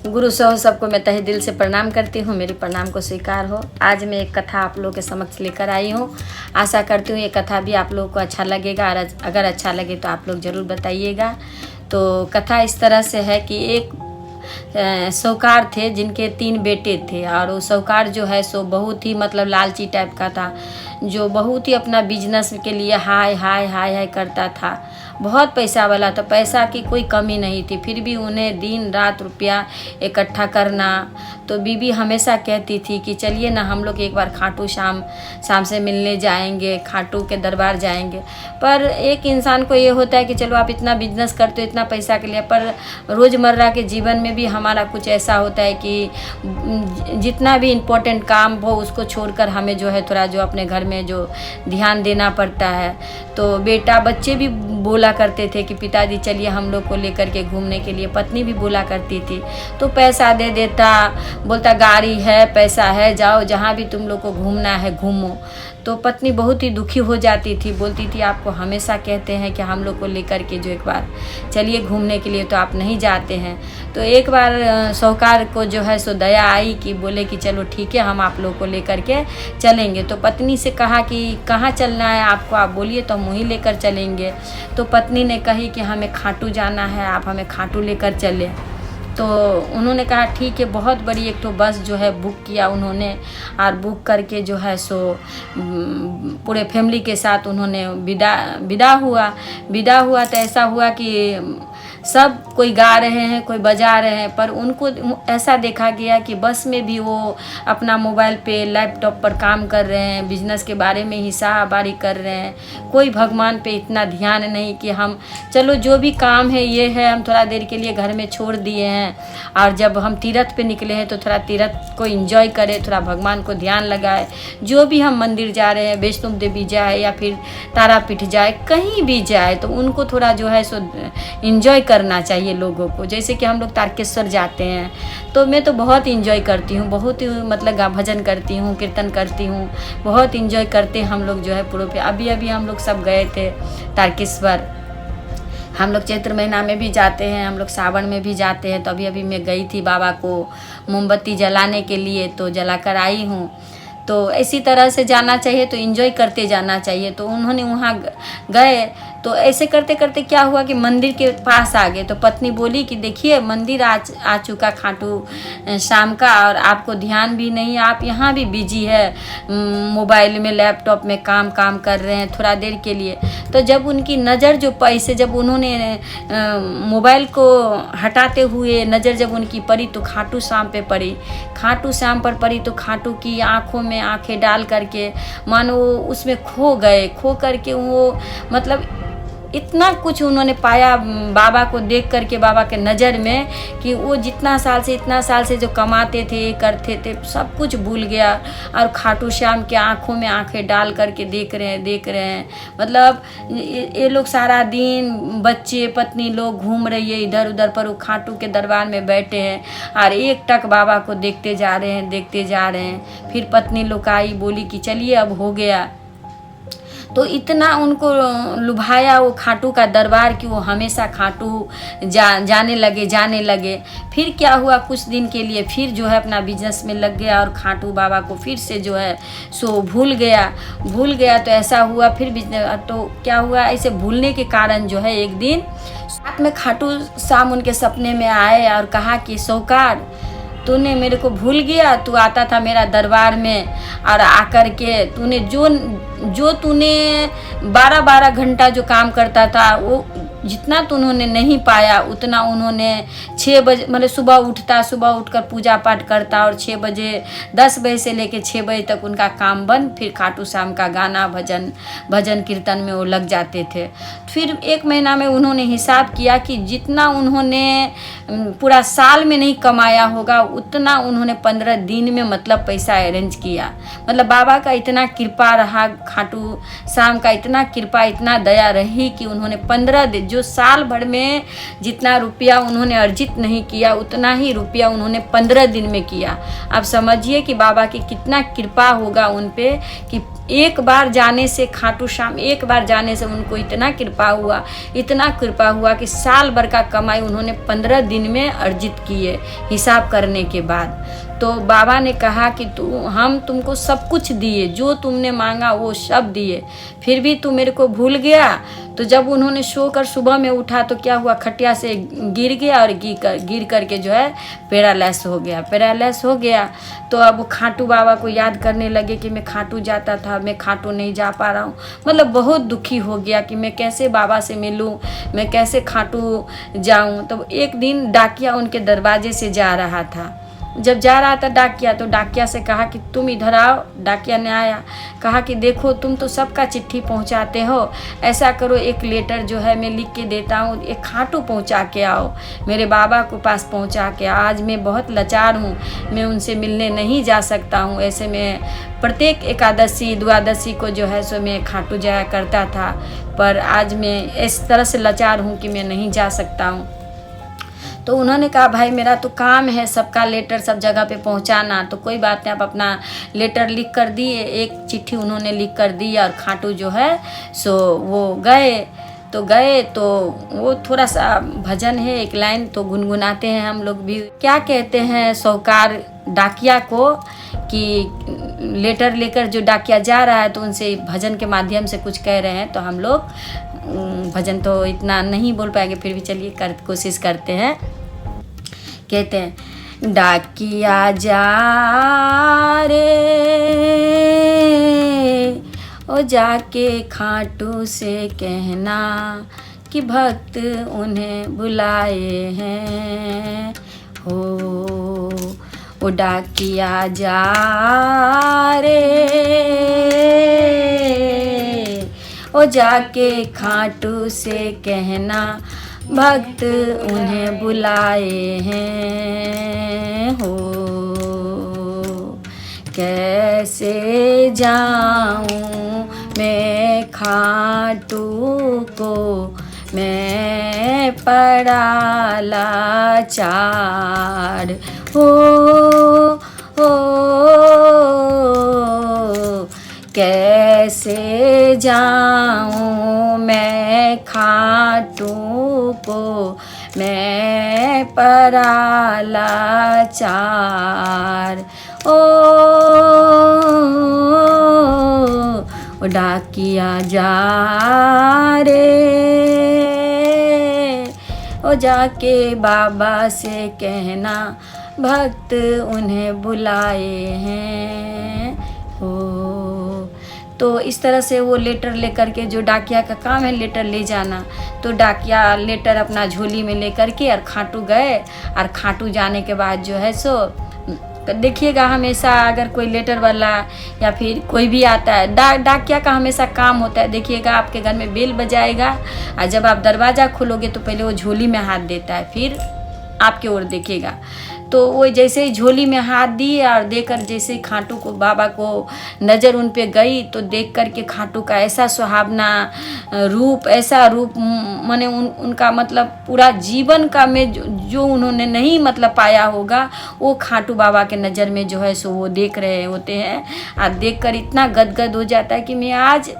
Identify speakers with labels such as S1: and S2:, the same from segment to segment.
S1: गुरु सहो सबको मैं तहे दिल से प्रणाम करती हूँ। मेरी प्रणाम को स्वीकार हो। आज मैं एक कथा आप लोगों के समक्ष लेकर आई हूँ। आशा करती हूँ ये कथा भी आप लोगों को अच्छा लगेगा और अगर अच्छा लगे तो आप लोग ज़रूर बताइएगा। तो कथा इस तरह से है कि एक साहूकार थे जिनके 3 बेटे थे और वो साहूकार जो है सो बहुत ही मतलब लालची टाइप का था, जो बहुत ही अपना बिजनेस के लिए हाय हाय हाय हाय करता था। बहुत पैसा वाला था, पैसा की कोई कमी नहीं थी, फिर भी उन्हें दिन रात रुपया इकट्ठा करना। तो बीबी हमेशा कहती थी कि चलिए ना हम लोग एक बार खाटू शाम से मिलने जाएंगे, खाटू के दरबार जाएंगे। पर एक इंसान को ये होता है कि चलो आप इतना बिजनेस करते हो इतना पैसा के लिए, पर रोज़मर्रा के जीवन में भी हमारा कुछ ऐसा होता है कि जितना भी इम्पोर्टेंट काम हो उसको छोड़कर हमें जो है थोड़ा जो अपने घर में जो ध्यान देना पड़ता है। तो बच्चे भी बोला करते थे कि पिताजी चलिए हम लोग को लेकर के घूमने के लिए। पत्नी भी बोला करती थी, तो पैसा दे देता, बोलता गाड़ी है पैसा है जाओ जहाँ भी तुम लोग को घूमना है घूमो। तो पत्नी बहुत ही दुखी हो जाती थी, बोलती थी आपको हमेशा कहते हैं कि हम लोग को लेकर के जो एक बार चलिए घूमने के लिए, तो आप नहीं जाते हैं। तो एक बार साहूकार को जो है सो दया आई कि बोले कि चलो ठीक है हम आप लोग को लेकर के चलेंगे। तो पत्नी से कहा कि कहाँ चलना है आपको, आप बोलिए तो हम वहीं लेकर चलेंगे। तो पत्नी ने कही कि हमें खाटू जाना है, आप हमें खाटू लेकर चले। तो उन्होंने कहा ठीक है। बहुत बड़ी एक तो बस जो है बुक किया उन्होंने और बुक करके जो है सो पूरे फैमिली के साथ उन्होंने विदा हुआ। तो ऐसा हुआ कि सब कोई गा रहे हैं कोई बजा रहे हैं, पर उनको ऐसा देखा गया कि बस में भी वो अपना मोबाइल पे लैपटॉप पर काम कर रहे हैं, बिजनेस के बारे में हिसाबबारी कर रहे हैं। कोई भगवान पे इतना ध्यान नहीं कि हम चलो जो भी काम है ये है हम थोड़ा देर के लिए घर में छोड़ दिए हैं और जब हम तीर्थ पे निकले हैं तो थोड़ा तीर्थ को एंजॉय करें, थोड़ा भगवान को ध्यान लगाए। जो भी हम मंदिर जा रहे हैं, वैष्णो देवी जाए या फिर तारापीठ जाए, कहीं भी जाए तो उनको थोड़ा जो है सो एंजॉय करना चाहिए लोगों को। जैसे कि हम लोग तारकेश्वर जाते हैं तो मैं तो बहुत इंजॉय करती हूँ, बहुत ही मतलब भजन करती हूँ, कीर्तन करती हूँ, बहुत इंजॉय करते हैं हम लोग जो है पूरे पे। अभी हम लोग सब गए थे तारकेश्वर। हम लोग चैत्र महीना में भी जाते हैं, हम लोग सावन में भी जाते हैं। तो अभी मैं गई थी बाबा को मोमबत्ती जलाने के लिए, तो जला कर आई हूँ। तो इसी तरह से जाना चाहिए, तो एंजॉय करते जाना चाहिए। तो उन्होंने वहाँ गए तो ऐसे करते करते क्या हुआ कि मंदिर के पास आ गए। तो पत्नी बोली कि देखिए मंदिर आ चुका खाटू शाम का और आपको ध्यान भी नहीं, आप यहाँ भी बिजी है, मोबाइल में लैपटॉप में काम कर रहे हैं थोड़ा देर के लिए। तो जब उनकी नज़र जो पैसे जब उन्होंने मोबाइल को हटाते हुए नज़र जब उनकी पड़ी तो खाटू श्याम पे पड़ी। खाटू श्याम पर पड़ी तो खाटू की आँखों में आँखें डाल करके मानो उसमें खो करके वो मतलब इतना कुछ उन्होंने पाया बाबा को देख करके, बाबा के नज़र में, कि वो इतना साल से जो कमाते थे करते थे सब कुछ भूल गया और खाटू श्याम के आँखों में आँखें डाल करके देख रहे हैं। मतलब ये लोग सारा दिन बच्चे पत्नी लोग घूम रही है इधर उधर, पर वो खाटू के दरबार में बैठे हैं और एक टक बाबा को देखते जा रहे हैं। फिर पत्नी लोग आई, बोली कि चलिए अब हो गया। तो इतना उनको लुभाया वो खाटू का दरबार कि वो हमेशा खाटू जाने लगे। फिर क्या हुआ, कुछ दिन के लिए फिर जो है अपना बिजनेस में लग गया और खाटू बाबा को फिर से जो है सो भूल गया। तो ऐसा हुआ फिर बिजनेस, तो क्या हुआ, ऐसे भूलने के कारण जो है एक दिन रात में खाटू श्याम उनके सपने में आए और कहा कि साहूकार तूने मेरे को भूल गया, तू आता था मेरा दरबार में और आकर के तूने जो तूने 12 घंटा जो काम करता था वो जितना तो उन्होंने नहीं पाया उतना उन्होंने 6 बजे मतलब सुबह उठकर पूजा पाठ करता और 10 बजे से लेकर 6 बजे तक उनका काम बंद। फिर खाटू श्याम का गाना भजन कीर्तन में वो लग जाते थे। फिर 1 महीना में उन्होंने हिसाब किया कि जितना उन्होंने पूरा साल में नहीं कमाया होगा उतना उन्होंने 15 दिन में मतलब पैसा अरेंज किया। मतलब बाबा का इतना कृपा रहा, खाटू श्याम का इतना कृपा इतना दया रही कि उन्होंने 15 दिन जो साल भर में जितना रुपया उन्होंने अर्जित नहीं किया उतना ही रुपया उन्होंने 15 दिन में किया। अब समझिए कि बाबा की कितना कृपा होगा उन पे कि एक बार जाने से, खाटू श्याम एक बार जाने से उनको इतना कृपा हुआ कि साल भर का कमाई उन्होंने 15 दिन में अर्जित किए हिसाब करने के बाद। तो बाबा ने कहा कि हम तुमको सब कुछ दिए, जो तुमने मांगा वो सब दिए, फिर भी तू मेरे को भूल गया। तो जब उन्होंने सोकर सुबह में उठा तो क्या हुआ, खटिया से गिर गया और गिर करके जो है पैरालाइस हो गया। तो अब खाटू बाबा को याद करने लगे कि मैं खाटू जाता था, मैं खाटू नहीं जा पा रहा हूँ। मतलब बहुत दुखी हो गया कि मैं कैसे बाबा से मिलूँ, मैं कैसे खाटू जाऊँ। तो एक दिन डाकिया उनके दरवाजे से जा रहा था। जब जा रहा था डाकिया, तो डाकिया से कहा कि तुम इधर आओ। डाकिया ने आया, कहा कि देखो तुम तो सबका चिट्ठी पहुंचाते हो, ऐसा करो एक लेटर जो है मैं लिख के देता हूँ, एक खाटू पहुंचा के आओ, मेरे बाबा को पास पहुंचा के। आज मैं बहुत लाचार हूँ, मैं उनसे मिलने नहीं जा सकता हूँ। ऐसे में प्रत्येक एकादशी द्वादशी को जो है सो मैं खाटू जाया करता था, पर आज मैं इस तरह से लाचार हूँ कि मैं नहीं जा सकता हूँ। तो उन्होंने कहा भाई मेरा तो काम है सबका लेटर सब जगह पे पहुंचाना, तो कोई बात नहीं, आप अपना लेटर लिख कर दिए। एक चिट्ठी उन्होंने लिख कर दी और खाटू जो है सो वो गए। तो वो थोड़ा सा भजन है, एक लाइन तो गुनगुनाते हैं हम लोग भी। क्या कहते हैं साहूकार डाकिया को कि लेटर लेकर जो डाकिया जा रहा है तो उनसे भजन के माध्यम से कुछ कह रहे हैं। तो हम लोग भजन तो इतना नहीं बोल पाएंगे, फिर भी चलिए कोशिश करते हैं। कहते हैं डाकिया जा रे ओ जाके खाटू से कहना कि भक्त उन्हें बुलाए हैं हो। ओ डाकिया जा रे ओ जाके खाटू से कहना भक्त उन्हें बुलाए हैं हो। कैसे जाऊं मैं खाटू को, मैं पड़ा लाचार हो। कैसे जाऊं मैं खाटू को, मैं पड़ा लाचार ओ डाकिया जा रे ओ जाके बाबा से कहना भक्त उन्हें बुलाए हैं हो। तो इस तरह से वो लेटर लेकर के, जो डाकिया का काम है लेटर ले जाना, तो डाकिया लेटर अपना झोली में लेकर के और खाटू गए। और खाटू जाने के बाद जो है सो देखिएगा हमेशा अगर कोई लेटर वाला या फिर कोई भी आता है, डाकिया का हमेशा काम होता है। देखिएगा आपके घर में बेल बजाएगा और जब आप दरवाज़ा खोलोगे तो पहले वो झोली में हाथ देता है, फिर आपके ओर देखेगा। तो वो जैसे ही झोली में हाथ दिए और देकर जैसे ही खाटू को, बाबा को नज़र उन पे गई, तो देख कर के खाटू का ऐसा सुहावना रूप, ऐसा रूप माने उनका मतलब पूरा जीवन का में जो उन्होंने नहीं मतलब पाया होगा, वो खाटू बाबा के नज़र में जो है सो वो देख रहे होते हैं। और देख कर इतना गदगद हो जाता है कि मैं आज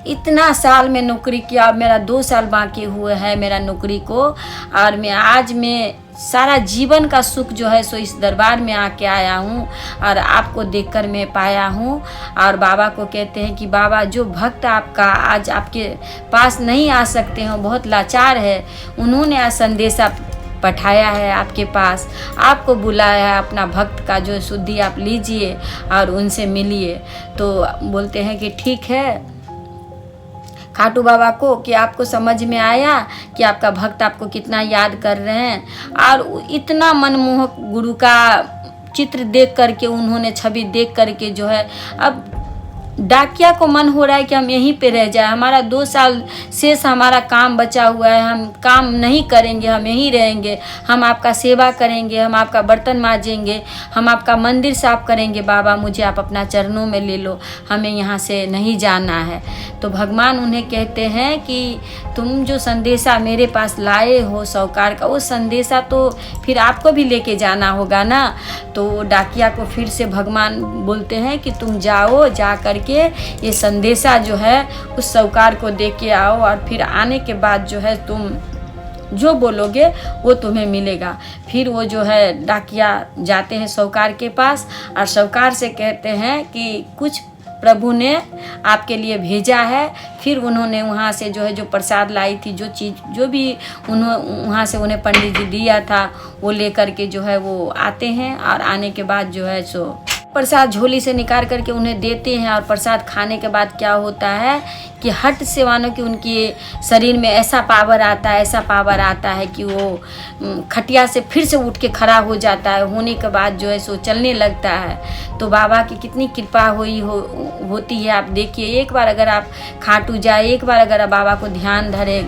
S1: इतना साल में नौकरी किया, मेरा 2 साल बाकी हुए हैं मेरा नौकरी को, और मैं आज मैं सारा जीवन का सुख जो है सो इस दरबार में आके आया हूँ और आपको देखकर मैं पाया हूँ। और बाबा को कहते हैं कि बाबा जो भक्त आपका आज आपके पास नहीं आ सकते हैं, बहुत लाचार है, उन्होंने आज संदेशा पठाया है आपके पास, आपको बुलाया है, अपना भक्त का जो शुद्धि आप लीजिए और उनसे मिलिए। तो बोलते हैं कि ठीक है खाटू बाबा को, कि आपको समझ में आया कि आपका भक्त आपको कितना याद कर रहे हैं। और इतना मनमोहक गुरु का चित्र देख करके, उन्होंने छवि देख करके जो है, अब डाकिया को मन हो रहा है कि हम यहीं पे रह जाए, हमारा 2 साल शेष हमारा काम बचा हुआ है, हम काम नहीं करेंगे, हम यहीं रहेंगे, हम आपका सेवा करेंगे, हम आपका बर्तन मांजेंगे, हम आपका मंदिर साफ करेंगे। बाबा मुझे आप अपना चरणों में ले लो, हमें यहाँ से नहीं जाना है। तो भगवान उन्हें कहते हैं कि तुम जो संदेशा मेरे पास लाए हो साहूकार का, वो संदेशा तो फिर आपको भी लेके जाना होगा ना। तो डाकिया को फिर से भगवान बोलते हैं कि तुम जाओ, जा करके ये संदेशा जो है उस साहूकार को दे के आओ, और फिर आने के बाद जो है तुम जो बोलोगे वो तुम्हें मिलेगा। फिर वो जो है डाकिया जाते हैं साहूकार के पास और साहूकार से कहते हैं कि कुछ प्रभु ने आपके लिए भेजा है। फिर उन्होंने वहाँ से जो है जो प्रसाद लाई थी, जो चीज़ जो भी वहाँ से उन्हें पंडित जी दिया था वो लेकर के जो है वो आते हैं, और आने के बाद जो है सो प्रसाद झोली से निकाल करके उन्हें देते हैं। और प्रसाद खाने के बाद क्या होता है कि हट से मानो कि उनके शरीर में ऐसा पावर आता है, ऐसा पावर आता है कि वो खटिया से फिर से उठ के खड़ा हो जाता है। होने के बाद जो है सो चलने लगता है। तो बाबा की कितनी कृपा होती है। आप देखिए, एक बार अगर आप खाटू जाए, एक बार अगर आप बाबा को ध्यान धरे,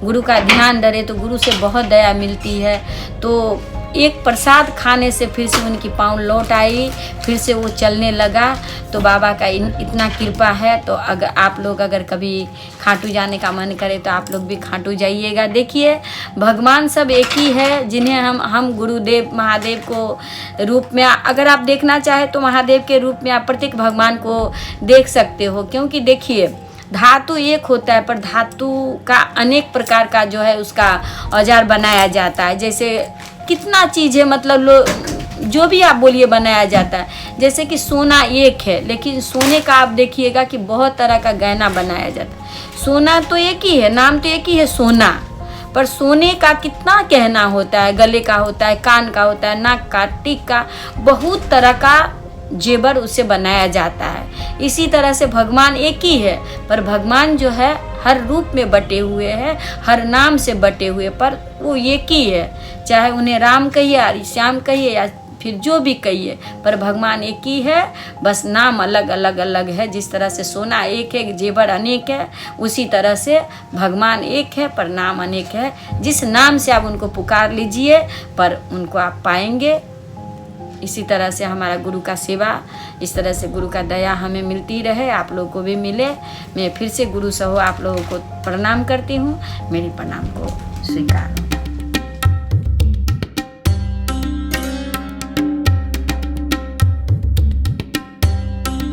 S1: गुरु का ध्यान धरे, तो गुरु से बहुत दया मिलती है। तो एक प्रसाद खाने से फिर से उनकी पाँव लौट आई, फिर से वो चलने लगा। तो बाबा का इतना कृपा है। तो अगर आप लोग अगर कभी खाटू जाने का मन करे तो आप लोग भी खाटू जाइएगा। देखिए, भगवान सब एक ही है, जिन्हें हम गुरुदेव महादेव को रूप में, अगर आप देखना चाहे तो महादेव के रूप में आप प्रत्येक भगवान को देख सकते हो। क्योंकि देखिए, धातु एक होता है पर धातु का अनेक प्रकार का जो है उसका औजार बनाया जाता है। जैसे कितना चीज़ है, मतलब जो भी आप बोलिए बनाया जाता है। जैसे कि सोना एक है, लेकिन सोने का आप देखिएगा कि बहुत तरह का गहना बनाया जाता है। सोना तो एक ही है, नाम तो एक ही है सोना, पर सोने का कितना गहना होता है, गले का होता है, कान का होता है, नाक का, टीक का, बहुत तरह का जेवर उससे बनाया जाता है। इसी तरह से भगवान एक ही है, पर भगवान जो है हर रूप में बटे हुए हैं, हर नाम से बटे हुए, पर वो एक ही है। चाहे उन्हें राम कहिए या श्याम कहिए या फिर जो भी कहिए, पर भगवान एक ही है, बस नाम अलग अलग है। जिस तरह से सोना एक है, जेवर अनेक है, उसी तरह से भगवान एक है पर नाम अनेक है। जिस नाम से आप उनको पुकार लीजिए पर उनको आप पाएंगे। इसी तरह से हमारा गुरु का सेवा, इस तरह से गुरु का दया हमें मिलती रहे, आप लोगों को भी मिले। मैं फिर से गुरु सहो आप लोगों को प्रणाम करती हूँ। मेरी प्रणाम को स्वीकार।